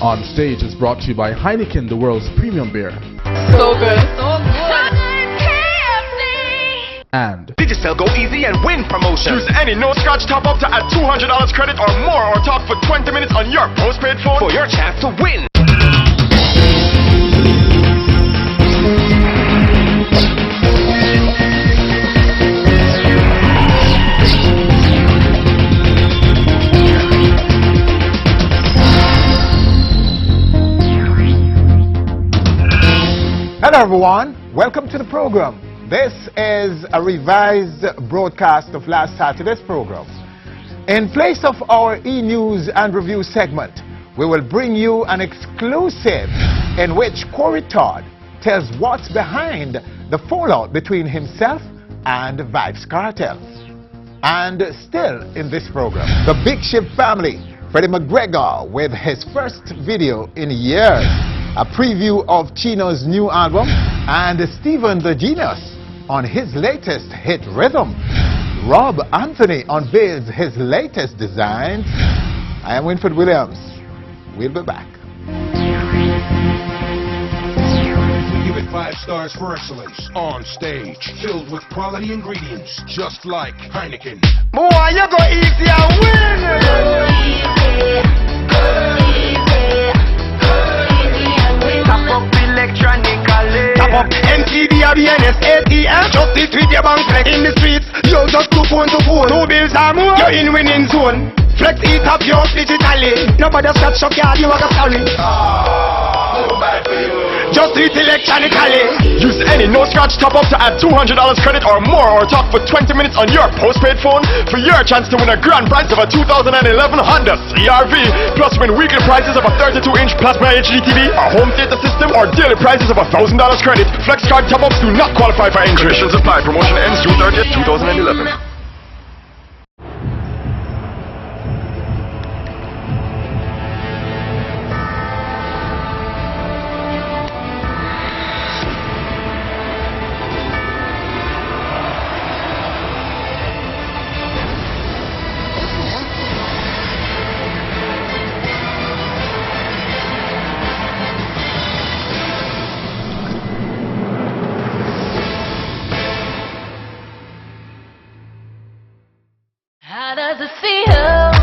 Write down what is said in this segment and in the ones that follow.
On Stage is brought to you by Heineken, the world's premium beer. So good. So good. And Digicel Go Easy and Win promotion. Use any no-scratch top-up to add $200 credit or more, or talk for 20 minutes on your postpaid phone for your chance to win. Hello everyone, welcome to the program. This is a revised broadcast of last Saturday's program. In place of our e-news and review segment, we will bring you an exclusive in which Todd tells what's behind the fallout between himself and Vybz Kartel. And still in this program, the Big Ship family, Freddie McGregor with his first video in years, a preview of Chino's new album, and Stephen the Genius on his latest hit Rhythm. Rob Anthony unveils his latest designs. I am Winford Williams. We'll be back. We give it 5 stars for excellence. On Stage, filled with quality ingredients, just like Heineken. Boy, you go easy and win! Tap up electronically. Tap up MTD or BNS, ATM. Just it with your bank flex in the streets. You just to phone. 2 bills or more. You're in winning zone. Flex it up yours digitally. Nobody scratch your card, you are sorry. No bad for you. Just do it electronically. Use any no-scratch top-up to add $200 credit or more, or talk for 20 minutes on your postpaid phone for your chance to win a grand prize of a 2011 Honda CR-V, plus win weekly prizes of a 32-inch plasma HD TV, a home theater system, or daily prizes of $1,000 credit. Flex card top-ups do not qualify for entry. Conditions apply. Promotion ends June 30th, 2011. How does it feel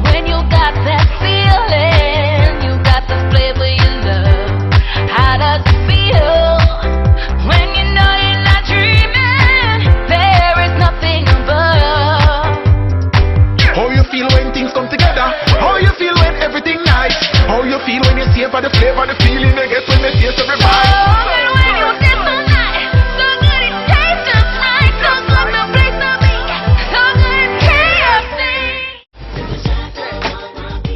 when you got that feeling? You got the flavor you love. How does it feel when you know you're not dreaming? There is nothing above. How you feel when things come together? How you feel when everything nice? How you feel when you savor the flavor, the feeling they get when they taste every bite? Oh, and when you taste so nice, so good it tastes just right. So good the place to be, so good KFC.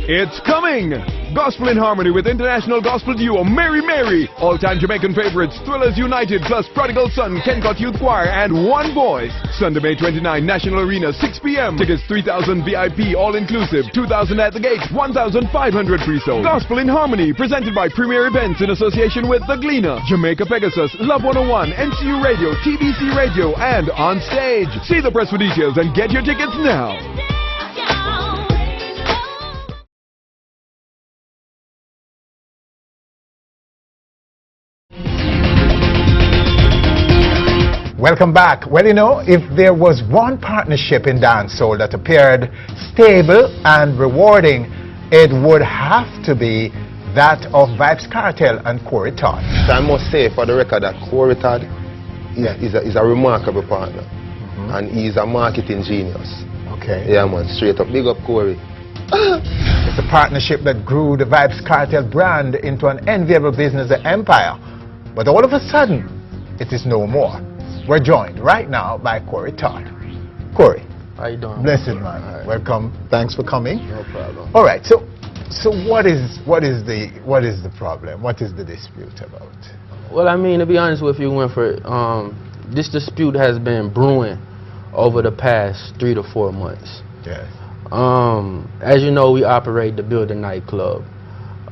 It's coming! Gospel in Harmony with international gospel duo Mary Mary, all-time Jamaican favorites Thrillers United plus Prodigal Son, Kencut Youth Choir, and One Voice. Sunday, May 29, National Arena, 6 p.m. Tickets 3,000 VIP, all-inclusive, 2,000 at the gate, 1,500 pre-sold. Gospel in Harmony, presented by Premier Events in association with The Gleaner, Jamaica Pegasus, Love 101, NCU Radio, TBC Radio, and On Stage. See the press for details and get your tickets now. Welcome back. Well, you know, if there was one partnership in dancehall that appeared stable and rewarding, it would have to be that of Vybz Kartel and Todd. So I must say for the record that Todd is a remarkable partner, and he's a marketing genius. Okay. Yeah man, straight up. Big up Corey. It's a partnership that grew the Vybz Kartel brand into an enviable business empire. But all of a sudden, it is no more. We're joined right now by Todd. Corey. How you doing? Blessed man. Right. Welcome. Thanks for coming. No problem. All right. So what is the problem? What is the dispute about? Well, I mean, to be honest with you, Winfred, this dispute has been brewing over the past 3 to 4 months. Yes. As you know, we operate the Building nightclub.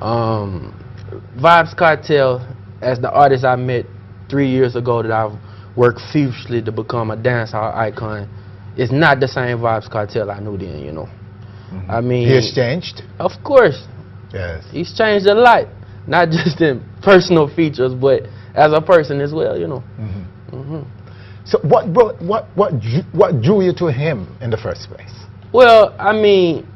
Vybz Kartel, as the artist I met 3 years ago that I've worked fiercely to become a dancehall icon, is not the same Vybz Kartel I knew then, you know. I mean... He has changed? Of course. Yes. He's changed a lot, not just in personal features, but as a person as well, you know. So what drew you to him in the first place? Well, I mean,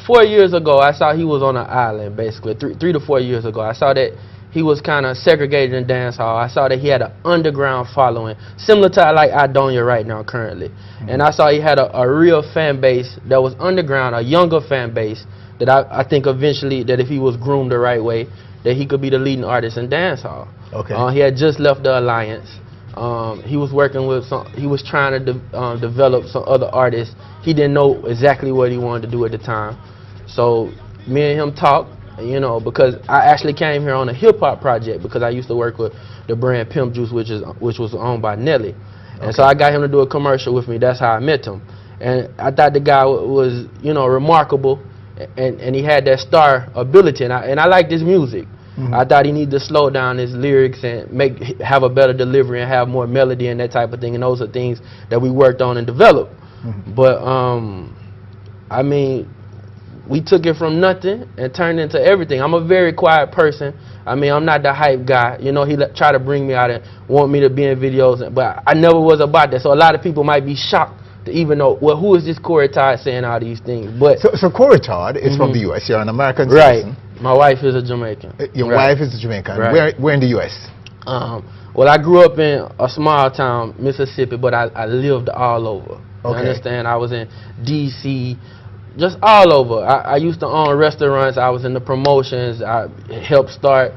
4 years ago, I saw he was on an island, basically. 3 to 4 years ago, I saw that he was kind of segregated in dancehall. I saw that he had an underground following, similar to like Idonia right now currently. And I saw he had a real fan base that was underground, a younger fan base that I think eventually, that if he was groomed the right way, that he could be the leading artist in dancehall. Okay. He had just left the Alliance. He was working with he was trying to develop some other artists. He didn't know exactly what he wanted to do at the time. So me and him talked, you know, because I actually came here on a hip hop project because I used to work with the brand Pimp Juice, which was owned by Nelly. And so I got him to do a commercial with me. That's how I met him. And I thought the guy was, you know, remarkable, and he had that star ability, and I liked his music. I thought he needed to slow down his lyrics and have a better delivery and have more melody and that type of thing. And those are things that we worked on and developed. But I mean, we took it from nothing and turned into everything. I'm a very quiet person. I mean, I'm not the hype guy. You know, he tried to bring me out and want me to be in videos, but I never was about that. So a lot of people might be shocked to even know, well, who is this Corey Todd saying all these things? But so Corey Todd is from the U.S. You're an American right. citizen. My wife is a Jamaican. Your wife is a Jamaican. Right. Where in the U.S.? Well, I grew up in a small town, Mississippi, but I lived all over. You understand? I was in D.C., just all over. I used to own restaurants. I was in the promotions. I helped start,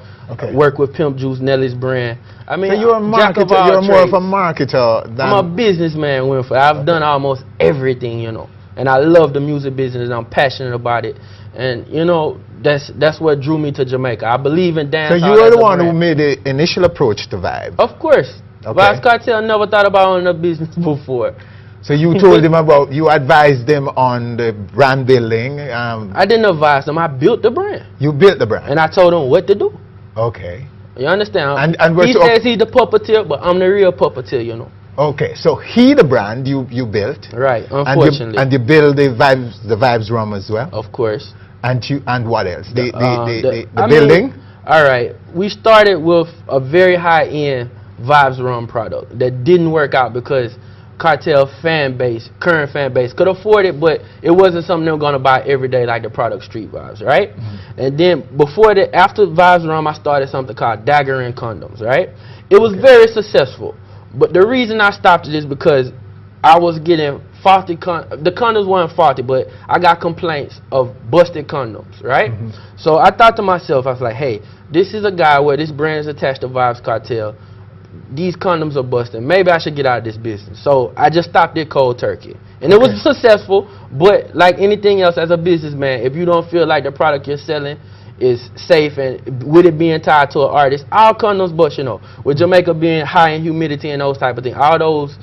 work with Pimp Juice, Nelly's brand. I mean, so you're a marketer. You're more of a marketer than... I'm a businessman, Winfrey. I've done almost everything, you know. And I love the music business, and I'm passionate about it. And, you know, that's what drew me to Jamaica. I believe in dancehall. So you were the one who made the initial approach to Vybz? Of course. Vybz Kartel never thought about owning a business before. So you told him about, you advised them on the brand building? I didn't advise them. I built the brand. You built the brand? And I told them what to do. Okay. You understand? And he says he's the puppeteer, but I'm the real puppeteer, you know. Okay, so he the brand you built. Right, unfortunately. And you build the Vybz rum as well? Of course. And what else? The I building? Mean, all right. We started with a very high-end Vybz rum product that didn't work out because Kartel fan base, current fan base, could afford it, but it wasn't something they were going to buy every day like the product Street Vibes, right? And then before that, after Vybz rum, I started something called Dagger and Condoms, right? It was very successful. But the reason I stopped it is because I was getting faulty the condoms weren't faulty, but I got complaints of busted condoms, right? So I thought to myself, I was like, hey, this is a guy where this brand is attached to Vybz Kartel. These condoms are busting. Maybe I should get out of this business. So I just stopped it cold turkey. And it was successful, but like anything else as a businessman, if you don't feel like the product you're selling is safe and with it being tied to an artist, all condoms bust, you know. With Jamaica being high in humidity and those type of things, all those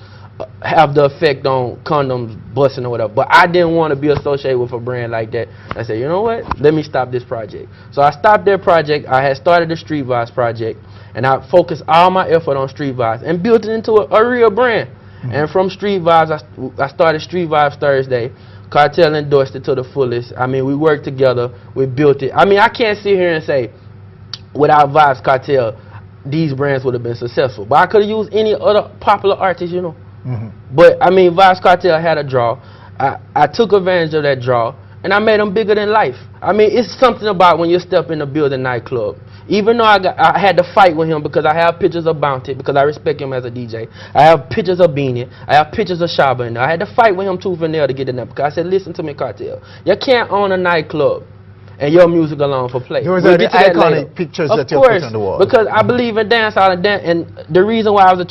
have the effect on condoms busting or whatever. But I didn't want to be associated with a brand like that. I said, you know what? Let me stop this project. So I stopped their project. I had started the Street Vibes project, and I focused all my effort on Street Vibes and built it into a real brand. And from Street Vibes, I started Street Vibes Thursday. Kartel endorsed it to the fullest. I mean, we worked together. We built it. I mean, I can't sit here and say, without Vybz Kartel, these brands would have been successful. But I could have used any other popular artist, you know. But, I mean, Vybz Kartel had a draw. I took advantage of that draw, and I made them bigger than life. I mean, it's something about when you step in the building nightclub. Even though I had to fight with him because I have pictures of Bounty, because I respect him as a DJ. I have pictures of Beanie. I have pictures of Shaba in there. I had to fight with him tooth and nail to get in there because I said, listen to me, Kartel. You can't own a nightclub and your music alone for play. Those are the iconic pictures that you put on the wall. Because I believe in dancehall and the reason why I was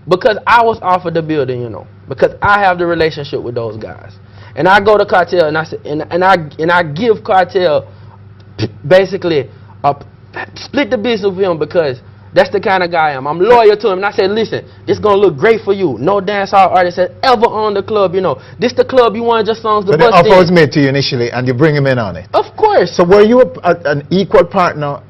because I was offered the building, you know, because I have the relationship with those guys. And I go to Kartel and I say, and I give Kartel basically split the business with him because that's the kind of guy I am. I'm loyal to him, and I said, listen, this is gonna look great for you. No dancehall artist has ever owned the club, you know. This the club you wanted your songs to bust in. So the offer was made to you initially, and you bring him in on it. Of course. So were you an equal partner?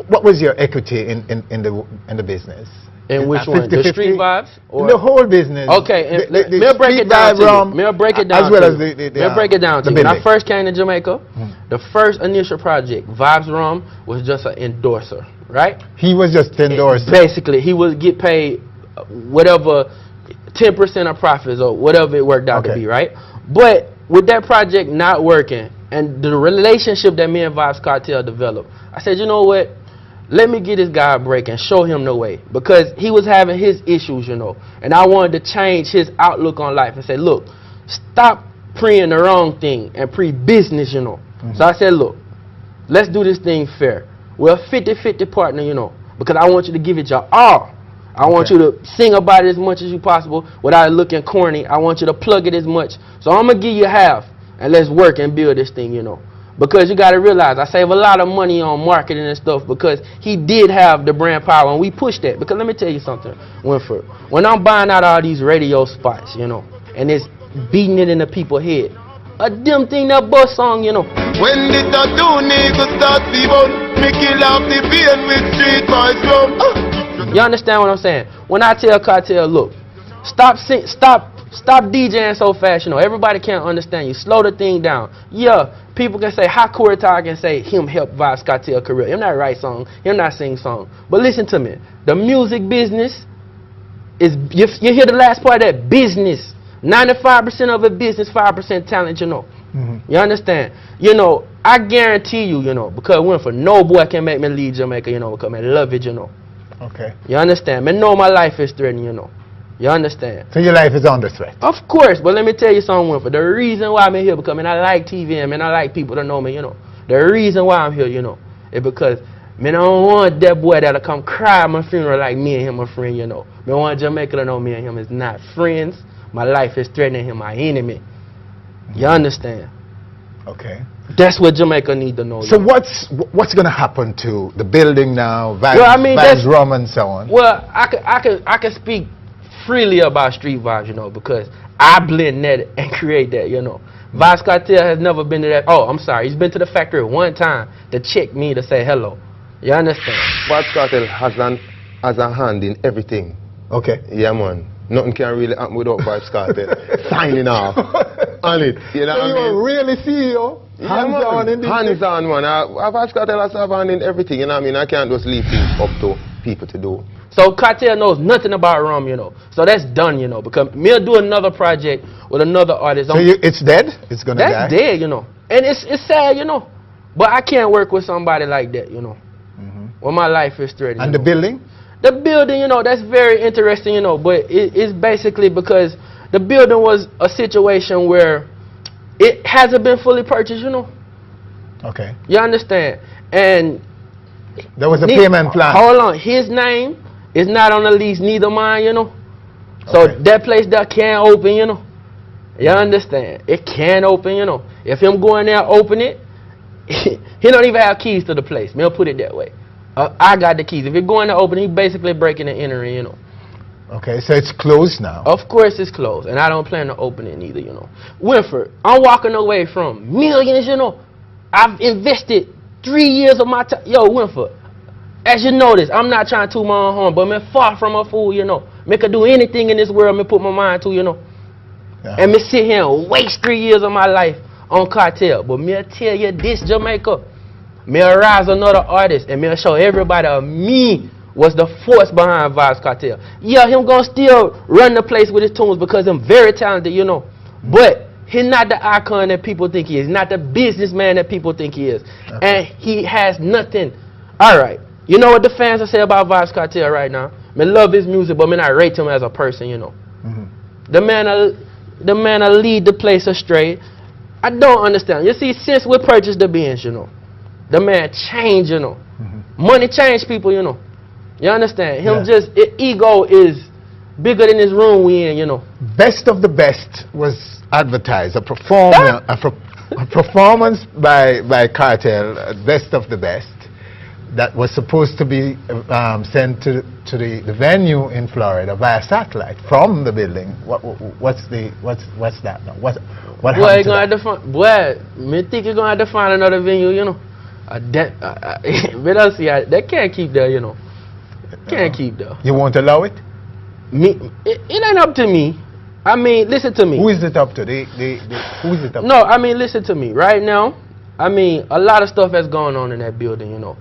What was your equity in the business? And which one? 50-50? The street vibes? Or The whole business. Okay, and the we'll break street it down vibe to you. rum, We'll break it down as well to as you. the We'll break it down to you. When I first came to Jamaica, the first initial project, Vybz Rum, was just an endorser, right? He was just endorsed. Basically, he would get paid whatever 10% of profits or whatever it worked out to be, right? But with that project not working and the relationship that me and Vybz Kartel developed, I said, you know what? Let me get this guy a break and show him the way, because he was having his issues, you know, and I wanted to change his outlook on life and say, look, stop preying the wrong thing and pre-business, you know. So I said, look, let's do this thing fair. We're a 50-50 partner, you know, because I want you to give it your all. I want you to sing about it as much as you possible without it looking corny. I want you to plug it as much. So I'm going to give you half, and let's work and build this thing, you know. Because you got to realize, I save a lot of money on marketing and stuff because he did have the brand power, and we pushed that. Because let me tell you something, Winford. When I'm buying out all these radio spots, you know, and it's beating it in the people's head, a damn thing that buzz song, you know. When the tattoo niggas start the bun, me kill off the pain with street boys rum. You understand what I'm saying? When I tell Kartel, look, stop DJing so fast, you know, everybody can't understand you. Slow the thing down. Yeah, people can say, how Todd can say him help Vybz Kartel career. Him not write song, him not sing song. But listen to me, the music business is, you hear the last part of that, business. 95% of it business, 5% talent, you know. You understand? You know, I guarantee you, you know, because Winford, no boy can make me leave Jamaica, you know, because I love it, you know. Okay. You understand? I know my life is threatened, you know. You understand? So your life is under threat? Of course, but let me tell you something, Winford. The reason why I'm here, because I like TV and I like people to know me, you know. The reason why I'm here, you know, is because I don't want that boy that'll come cry at my funeral like me and him are friends, you know. I want Jamaica to know me and him is not friends. My life is threatening him, my enemy. You understand? Okay. That's what Jamaica need to know. So what's going to happen to the building now, Vybz, well, I mean, Vybz Rum and so on? Well, I can speak freely about street vibes, you know, because I blend that and create that, you know. Vybz Kartel has never been to that. Oh, I'm sorry. He's been to the factory one time to check me to say hello. You understand? Vybz Kartel has a hand in everything. Okay. Yeah, man. Nothing can really happen without Vybz Kartel signing off on it. You know So what I mean? you're really CEO? Hands-on in this? Hands-on, man. Vybz Kartel has to have a hand in everything, you know what I mean? I can't just leave things up to people to do. So Kartel knows nothing about rum, you know. So that's done, you know, because me'll do another project with another artist. So it's dead? It's going to die? That's dead, you know. And it's sad, you know. But I can't work with somebody like that, you know. When my life is threatened. And the building? The building, you know, that's very interesting, you know, but it's basically because the building was a situation where it hasn't been fully purchased, you know. Okay. You understand? And there was a payment plan. Hold on. His name is not on the lease, neither mine, you know. So Okay. that place that can't open, you know. You understand? It can't open, you know. If him going there open it, he don't even have keys to the place. We'll put it that way. I got the keys. If you're going to open, he basically breaking and entering, you know. Okay, so it's closed now. Of course it's closed, and I don't plan to open it neither, you know. Winford, I'm walking away from millions, you know. I've invested 3 years of my time. Yo, Winford, as you notice, I'm not trying to toot my own horn, but I'm far from a fool, you know. Me could do anything in this world me put my mind to, you know. And me sit here and waste 3 years of my life on Kartel. But me tell you this, Jamaica. Me rise another artist and me show everybody me was the force behind Vybz Kartel. Yeah, him gonna still run the place with his tunes because I'm very talented, you know. But he's not the icon that people think he is, not the businessman that people think he is. Okay. And he has nothing. Alright, you know what the fans will say about Vybz Kartel right now? Me love his music, but me not rate him as a person, you know. The man will lead the place astray. I don't understand. You see, since we purchased the Benz, you know, the man changed, you know. Money changed people, you know. You understand? Him ego is bigger than this room we in, you know. Best of the Best was advertised. A performance by Kartel, Best of the Best, that was supposed to be sent to the venue in Florida via satellite from the building. What's that now? What happened to that? Boy, me think you're gonna have to find another venue, you know. That can't keep that, you know. Can't keep though. You won't allow it? Me, it ain't up to me. I mean, listen to me. Who is it up to? Who is it up to? No, I mean, listen to me. Right now, I mean, a lot of stuff that's going on in that building, you know.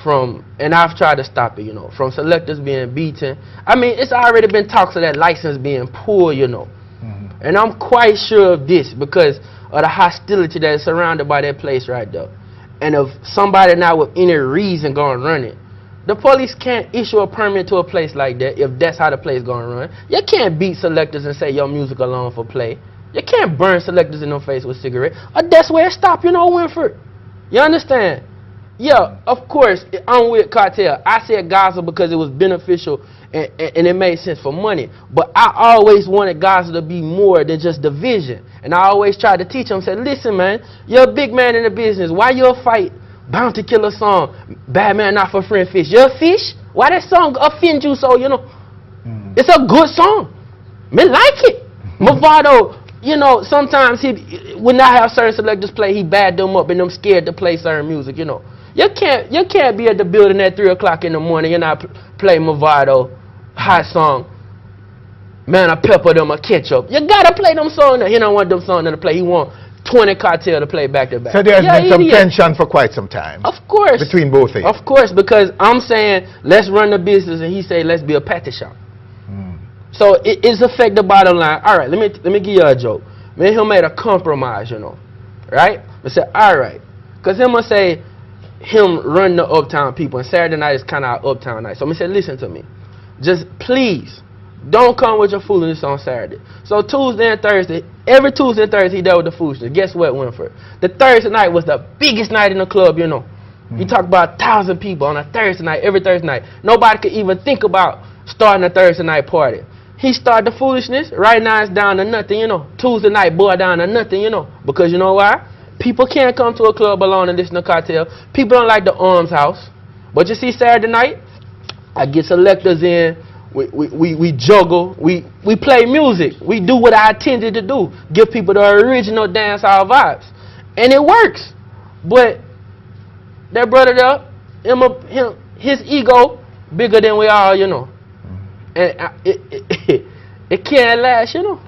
And I've tried to stop it, you know. From selectors being beaten. I mean, it's already been talks of that license being pulled, you know. And I'm quite sure of this because of the hostility that is surrounded by that place right there. And if somebody not with any reason going to run it, the police can't issue a permit to a place like that if that's how the place going to run. You can't beat selectors and say your music alone for play. You can't burn selectors in the face with cigarettes. Or that's where it stopped, you know, Winford. You understand? Yeah, of course, I'm with Kartel. I said Gaza because it was beneficial and it made sense for money. But I always wanted Gaza to be more than just division. And I always tried to teach them, said, listen, man, you're a big man in the business. Why you fight Bounty Killer song, Bad Man Not For Friend Fish? You're a fish? Why that song offend you so, you know? It's a good song. Me like it. Mavado, you know, sometimes he, when I have certain selectors play, he bad them up and them scared to play certain music, you know. You can't be at the building at 3 o'clock in the morning and not play Mavado, hot song. Man, I pepper them a ketchup. You gotta play them songs. He don't want them songs to play. He want 20 Kartel to play back to back. So there's been some tension for quite some time. Of course. Between both of you. Of course, because I'm saying let's run the business and he say let's be a patty shop. So it's affect the bottom line. All right, let me give you a joke. Me and him made a compromise, you know, right? I said, all right, because him gonna say him run the uptown people, and Saturday night is kind of our uptown night. So I said, listen to me, just please don't come with your foolishness on Saturday. So Tuesday and Thursday, every Tuesday and Thursday he dealt with the foolishness. Guess what, Winford? The Thursday night was the biggest night in the club, you know. You talk about 1,000 people on a Thursday night, every Thursday night. Nobody could even think about starting a Thursday night party. He started the foolishness. Right now it's down to nothing, you know. Tuesday night, boy, down to nothing, you know. Because you know why? People can't come to a club alone and listen to Kartel. People don't like the arms house. But you see Saturday night, I get selectors in. We juggle. We play music. We do what I intended to do. Give people the original dancehall vibes. And it works. But that brother there, his ego bigger than we all, you know. And it can't last, you know.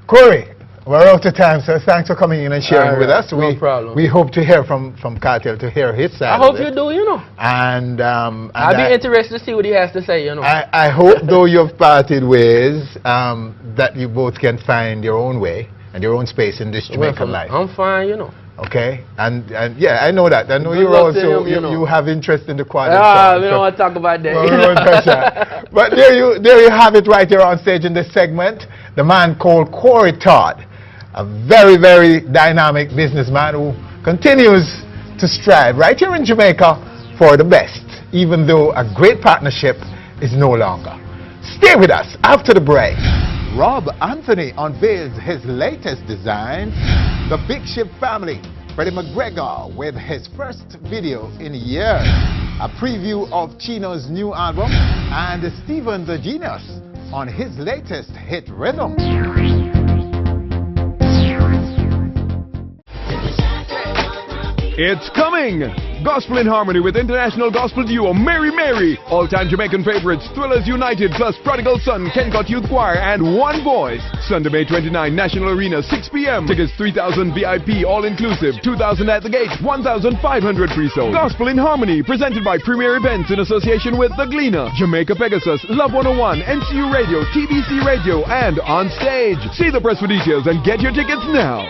Corey, we're out of time, so thanks for coming in and sharing with us. No problem. We hope to hear from Kartel, to hear his side. I hope you do, you know. And I'll be interested to see what he has to say, you know. I hope, though you've parted ways, that you both can find your own way and your own space in this Jamaican life. I'm fine, you know. Okay, and yeah, I know that. I know you're also you have interest in the quality. We don't want to talk about that. But there you have it right here on stage in this segment. The man called Corey Todd, a very, very dynamic businessman who continues to strive right here in Jamaica for the best, even though a great partnership is no longer. Stay with us after the break. Rob Anthony unveils his latest design, the Big Ship Family. Freddie McGregor with his first video in years. A preview of Chino's new album, and Stephen the Genius on his latest hit rhythm. It's coming! Gospel in Harmony with international gospel duo Mary Mary. All-time Jamaican favorites Thrillers United plus Prodigal Son, Kencock Youth Choir and One Voice. Sunday, May 29, National Arena, 6 p.m. Tickets 3,000 VIP, all-inclusive, 2,000 at the gate, 1,500 pre-sold. Gospel in Harmony, presented by Premier Events in association with The Gleaner, Jamaica Pegasus, Love 101, NCU Radio, TBC Radio, and On Stage. See the press for details and get your tickets now.